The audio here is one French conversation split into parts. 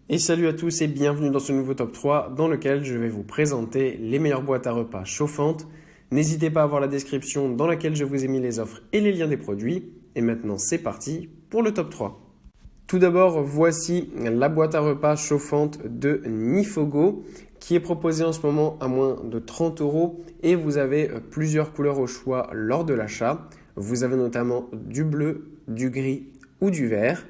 Et salut à tous et bienvenue dans ce nouveau top 3 dans lequel je vais vous présenter les meilleures boîtes à repas chauffantes. N'hésitez pas à voir la description dans laquelle je vous ai mis les offres et les liens des produits. Et maintenant c'est parti pour le top 3. Tout d'abord, voici la boîte à repas chauffante de Nifogo qui est proposée en ce moment à moins de 30 € et vous avez plusieurs couleurs au choix lors de l'achat. Vous avez notamment du bleu, du gris ou du vert.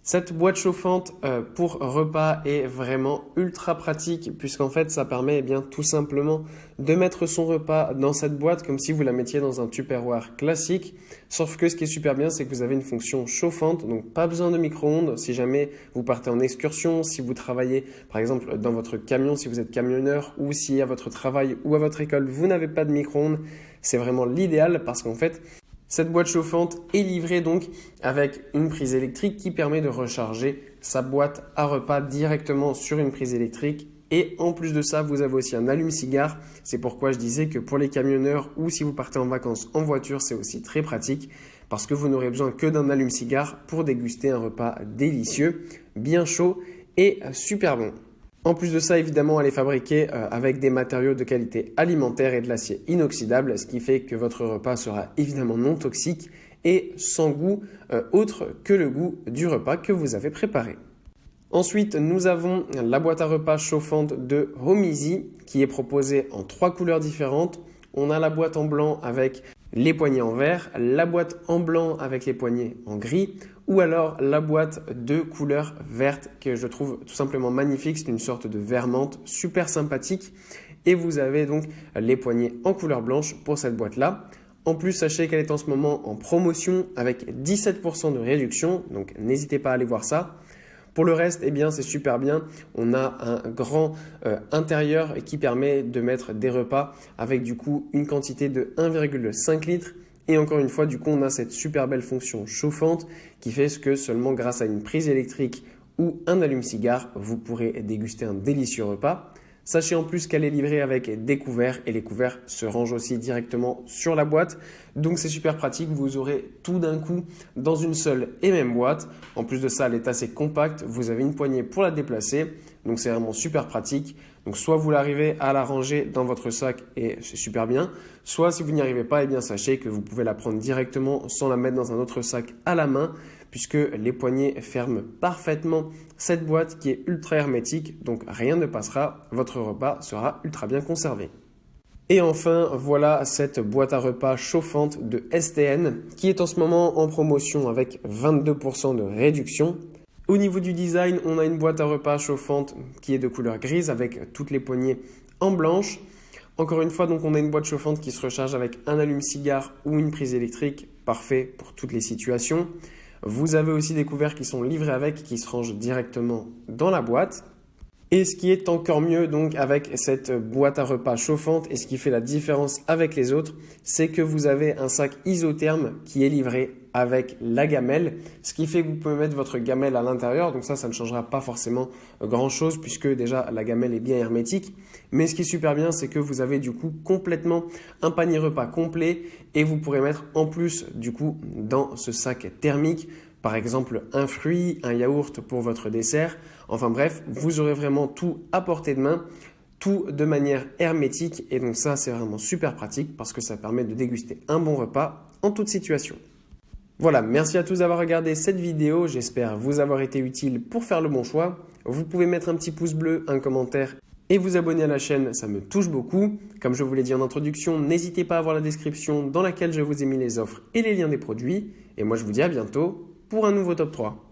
Cette boîte chauffante pour repas est vraiment ultra pratique puisqu'en fait ça permet tout simplement de mettre son repas dans cette boîte comme si vous la mettiez dans un Tupperware classique. Sauf que ce qui est super bien, c'est que vous avez une fonction chauffante, donc pas besoin de micro-ondes si jamais vous partez en excursion, si vous travaillez par exemple dans votre camion, si vous êtes camionneur ou si à votre travail ou à votre école vous n'avez pas de micro-ondes. C'est vraiment l'idéal parce qu'en fait cette boîte chauffante est livrée donc avec une prise électrique qui permet de recharger sa boîte à repas directement sur une prise électrique. Et en plus de ça, vous avez aussi un allume-cigare. C'est pourquoi je disais que pour les camionneurs ou si vous partez en vacances en voiture, c'est aussi très pratique parce que vous n'aurez besoin que d'un allume-cigare pour déguster un repas délicieux, bien chaud et super bon. En plus de ça, évidemment, elle est fabriquée avec des matériaux de qualité alimentaire et de l'acier inoxydable, ce qui fait que votre repas sera évidemment non toxique et sans goût autre que le goût du repas que vous avez préparé. Ensuite, nous avons la boîte à repas chauffante de Homeezy qui est proposée en 3 couleurs différentes. On a la boîte en blanc avec les poignées en vert, la boîte en blanc avec les poignées en gris ou alors la boîte de couleur verte que je trouve tout simplement magnifique. C'est une sorte de vert menthe super sympathique et vous avez donc les poignées en couleur blanche pour cette boîte-là. En plus, sachez qu'elle est en ce moment en promotion avec 17% de réduction, donc n'hésitez pas à aller voir ça. Pour le reste, c'est super bien. On a un grand intérieur qui permet de mettre des repas avec du coup une quantité de 1,5 litre. Et encore une fois, du coup, on a cette super belle fonction chauffante qui fait que seulement grâce à une prise électrique ou un allume-cigare, vous pourrez déguster un délicieux repas. Sachez en plus qu'elle est livrée avec des couverts et les couverts se rangent aussi directement sur la boîte. Donc c'est super pratique, vous aurez tout d'un coup dans une seule et même boîte. En plus de ça, elle est assez compacte, vous avez une poignée pour la déplacer. Donc c'est vraiment super pratique. Donc soit vous l'arrivez à la ranger dans votre sac et c'est super bien. Soit si vous n'y arrivez pas, sachez que vous pouvez la prendre directement sans la mettre dans un autre sac à la main puisque les poignées ferment parfaitement cette boîte qui est ultra hermétique, donc rien ne passera, votre repas sera ultra bien conservé. Et enfin, voilà cette boîte à repas chauffante de STN qui est en ce moment en promotion avec 22% de réduction. Au niveau du design, on a une boîte à repas chauffante qui est de couleur grise avec toutes les poignées en blanche. Encore une fois, donc on a une boîte chauffante qui se recharge avec un allume-cigare ou une prise électrique, parfait pour toutes les situations. Vous avez aussi des couverts qui sont livrés avec, qui se rangent directement dans la boîte. Et ce qui est encore mieux donc avec cette boîte à repas chauffante et ce qui fait la différence avec les autres, c'est que vous avez un sac isotherme qui est livré avec la gamelle, ce qui fait que vous pouvez mettre votre gamelle à l'intérieur. Donc ça ne changera pas forcément grand chose puisque déjà la gamelle est bien hermétique. Mais ce qui est super bien, c'est que vous avez du coup complètement un panier repas complet et vous pourrez mettre en plus du coup dans ce sac thermique par exemple un fruit, un yaourt pour votre dessert. Enfin bref, vous aurez vraiment tout à portée de main, tout de manière hermétique. Et donc ça, c'est vraiment super pratique parce que ça permet de déguster un bon repas en toute situation. Voilà, merci à tous d'avoir regardé cette vidéo. J'espère vous avoir été utile pour faire le bon choix. Vous pouvez mettre un petit pouce bleu, un commentaire et vous abonner à la chaîne, ça me touche beaucoup. Comme je vous l'ai dit en introduction, n'hésitez pas à voir la description dans laquelle je vous ai mis les offres et les liens des produits. Et moi, je vous dis à bientôt pour un nouveau top 3.